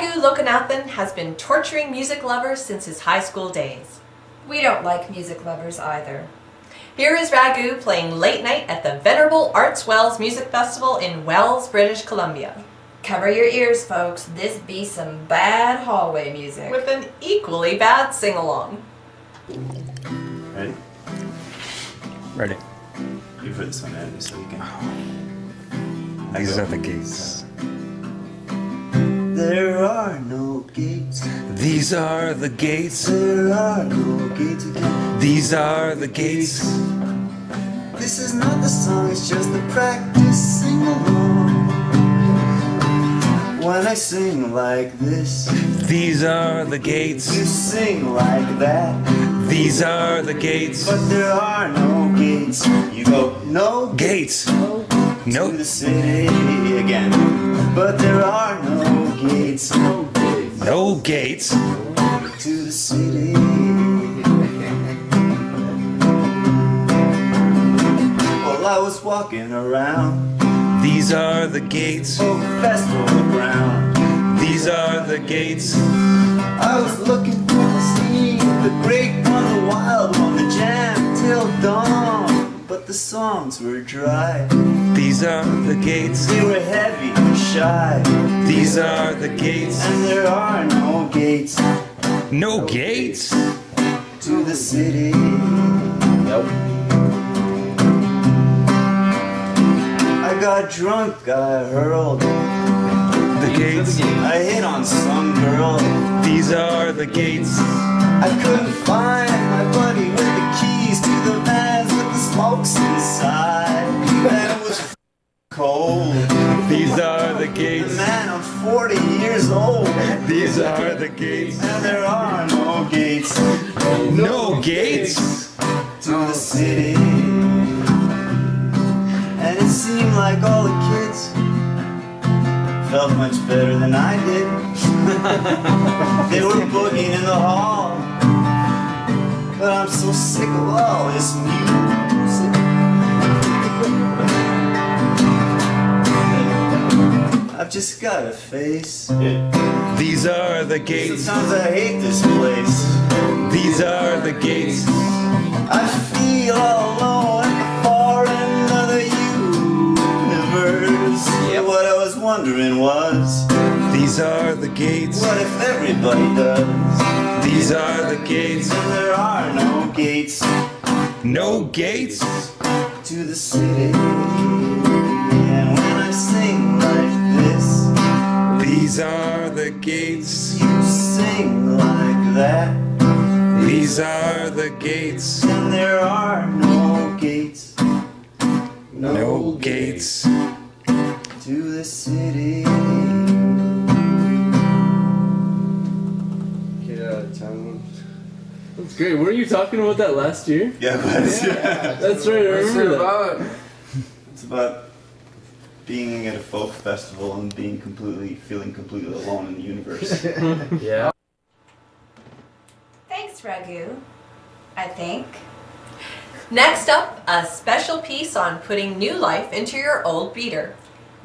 Raghu Lokanathan has been torturing music lovers since his high school days. We don't like music lovers either. Here is Raghu playing late night at the Venerable Arts Wells Music Festival in Wells, British Columbia. Cover your ears, folks. This be some bad hallway music. With an equally bad sing-along. Ready? Ready. You put this one in so you can... These are the gates. There are no gates. These are the gates. There are no gates again. These are the gates. This is not the song, it's just the practice sing-along. When I sing like this, These are the gates. you sing like that. These are the gates. But there are no gates. You go, no Gates. to Nope. the city again. But there are no gates. No gates. No gates. To the city. Well, I was walking around These are the gates. Folk festival ground. These are the gates. I was looking for the scene, the great one, the wild one, the jam till dawn. But the songs were dry. These are the gates. They were heavy and shy. These are the gates. And there are no gates No gates. to the city. Nope. I got drunk, I hurled. The gates. I hit on some girl. These are the gates. I couldn't find my buddy with the keys to the vans with the smokes inside. And it was cold. These are the gates. Man, I'm 40 years old. These are the gates. And there are no gates No gates. to the city. And it seemed like all the kids felt much better than I did. They were boogieing in the hall. But I'm so sick of all this music. I've just got a face. These are the gates. Sometimes I hate this place. These are the gates. I feel all alone at the far end of the universe. Yeah, what I was wondering was, These are the gates. what if everybody does? These are the gates. And there are no gates No gates. to the city. And when I sing like this, These are the gates. you sing like that. These are the gates. And there are no gates No gates. to the city. Get out of town. That's great. Weren't you talking about that last year? Yeah, but That's right, I What's it remember that. about? it's about being at a folk festival and feeling completely alone in the universe. Yeah. Thanks, Raghu. I think. Next up, a special piece on putting new life into your old beater.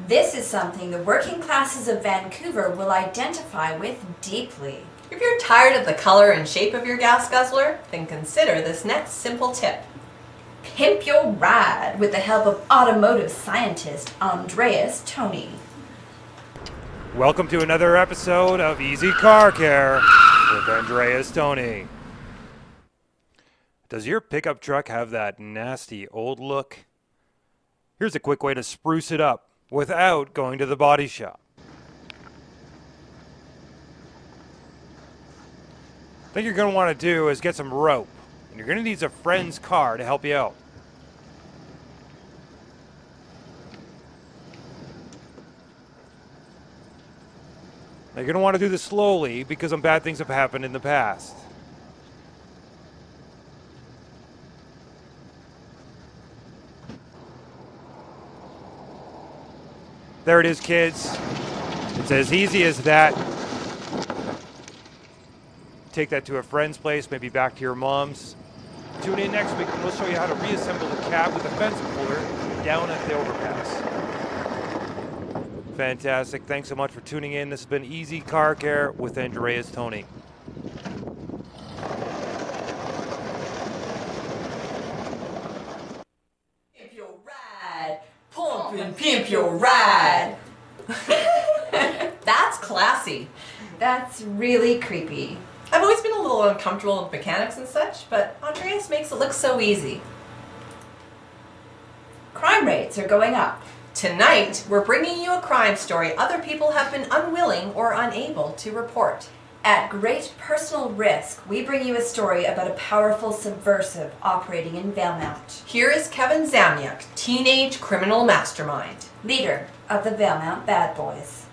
This is something the working classes of Vancouver will identify with deeply. If you're tired of the color and shape of your gas guzzler, then consider this next simple tip. Pimp your ride with the help of automotive scientist Andreas Thoni. Welcome to another episode of Easy Car Care with Andreas Thoni. Does your pickup truck have that nasty old look? Here's a quick way to spruce it up without going to the body shop. Thing you're going to want to do is get some rope, and you're going to need a friend's car to help you out. Now, you're going to want to do this slowly because some bad things have happened in the past. There it is, kids. It's as easy as that. Take that to a friend's place, maybe back to your mom's. Tune in next week and we'll show you how to reassemble the cab with a fence puller down at the overpass. Fantastic. Thanks so much for tuning in. This has been Easy Car Care with Andreas Thoni. Pimp your ride. Pump and pimp your ride. That's classy. That's really creepy. I've always been a little uncomfortable with mechanics and such, but Andreas makes it look so easy. Crime rates are going up. Tonight, we're bringing you a crime story other people have been unwilling or unable to report. At great personal risk, we bring you a story about a powerful subversive operating in Valemount, Here is Kevin Zamniak, teenage criminal mastermind. leader of the Valemount Bad Boys.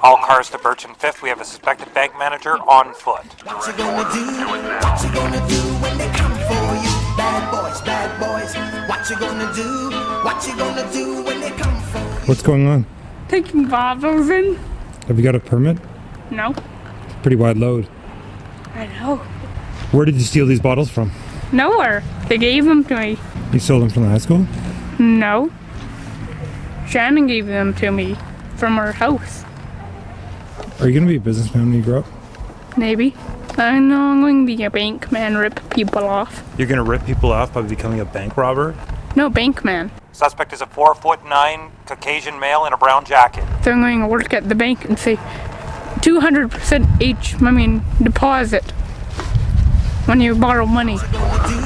All cars to Birch and Fifth. We have a suspected bank manager on foot. What you gonna do? What you gonna do when they come for you? Bad boys, bad boys. What you gonna do? What you gonna do when they come for you? What's going on? Taking bottles in? Have you got a permit? No. Pretty wide load. I know. Where did you steal these bottles from? Nowhere. They gave them to me. You stole them from the high school? No. Shannon gave them to me from her house. Are you going to be a businessman when you grow up? Maybe. I know I'm going to be a bank man, rip people off. You're going to rip people off by becoming a bank robber? No, bank man. Suspect is a 4'9" Caucasian male in a brown jacket. So I'm going to work at the bank and say 200% deposit when you borrow money. What you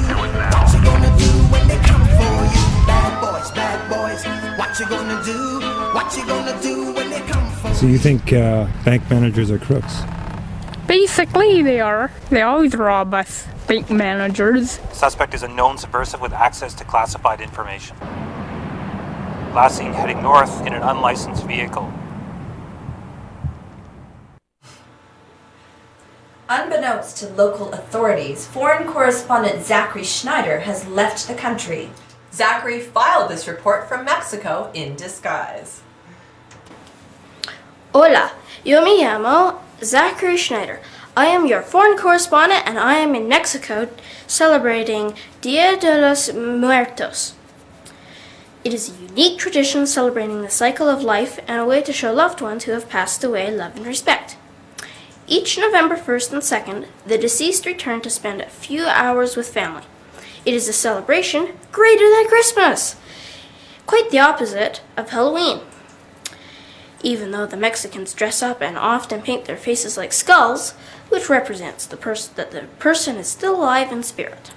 gonna do when they come for you? Bad boys, bad boys. What you gonna do? What you gonna do when they come for you? So you think bank managers are crooks? Basically, they are. They always rob us, bank managers. Suspect is a known subversive with access to classified information. Last seen heading north in an unlicensed vehicle. Unbeknownst to local authorities, foreign correspondent Zachary Schneider has left the country. Zachary filed this report from Mexico in disguise. Hola, yo me llamo Zachary Schneider. I am your foreign correspondent and I am in Mexico celebrating Dia de los Muertos. It is a unique tradition celebrating the cycle of life and a way to show loved ones who have passed away love and respect. Each November 1st and 2nd, the deceased return to spend a few hours with family. It is a celebration greater than Christmas, quite the opposite of Halloween. Even though the Mexicans dress up and often paint their faces like skulls, which represents that the person is still alive in spirit.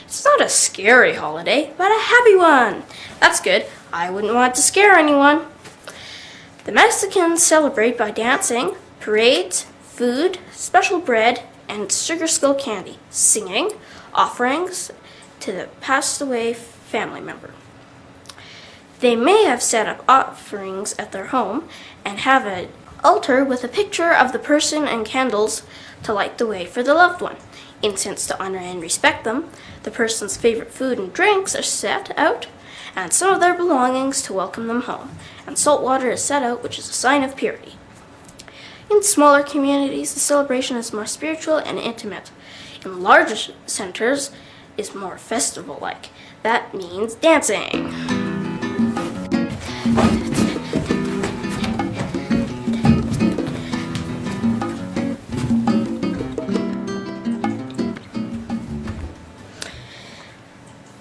It's not a scary holiday, but a happy one. That's good. I wouldn't want to scare anyone. The Mexicans celebrate by dancing, parades, food, special bread, and sugar skull candy, singing, offerings to the passed away family member. They may have set up offerings at their home and have an altar with a picture of the person and candles to light the way for the loved one. Incense to honor and respect them, the person's favorite food and drinks are set out, and some of their belongings to welcome them home, and salt water is set out, which is a sign of purity. In smaller communities, the celebration is more spiritual and intimate. In larger centers, it's more festival-like. That means dancing.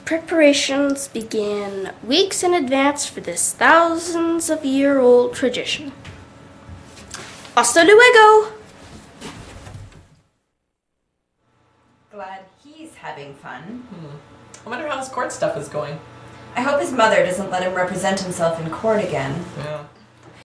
Preparations begin weeks in advance for this thousands of year old tradition. Hasta luego! Glad he's having fun. I wonder how his court stuff is going. I hope his mother doesn't let him represent himself in court again. Yeah.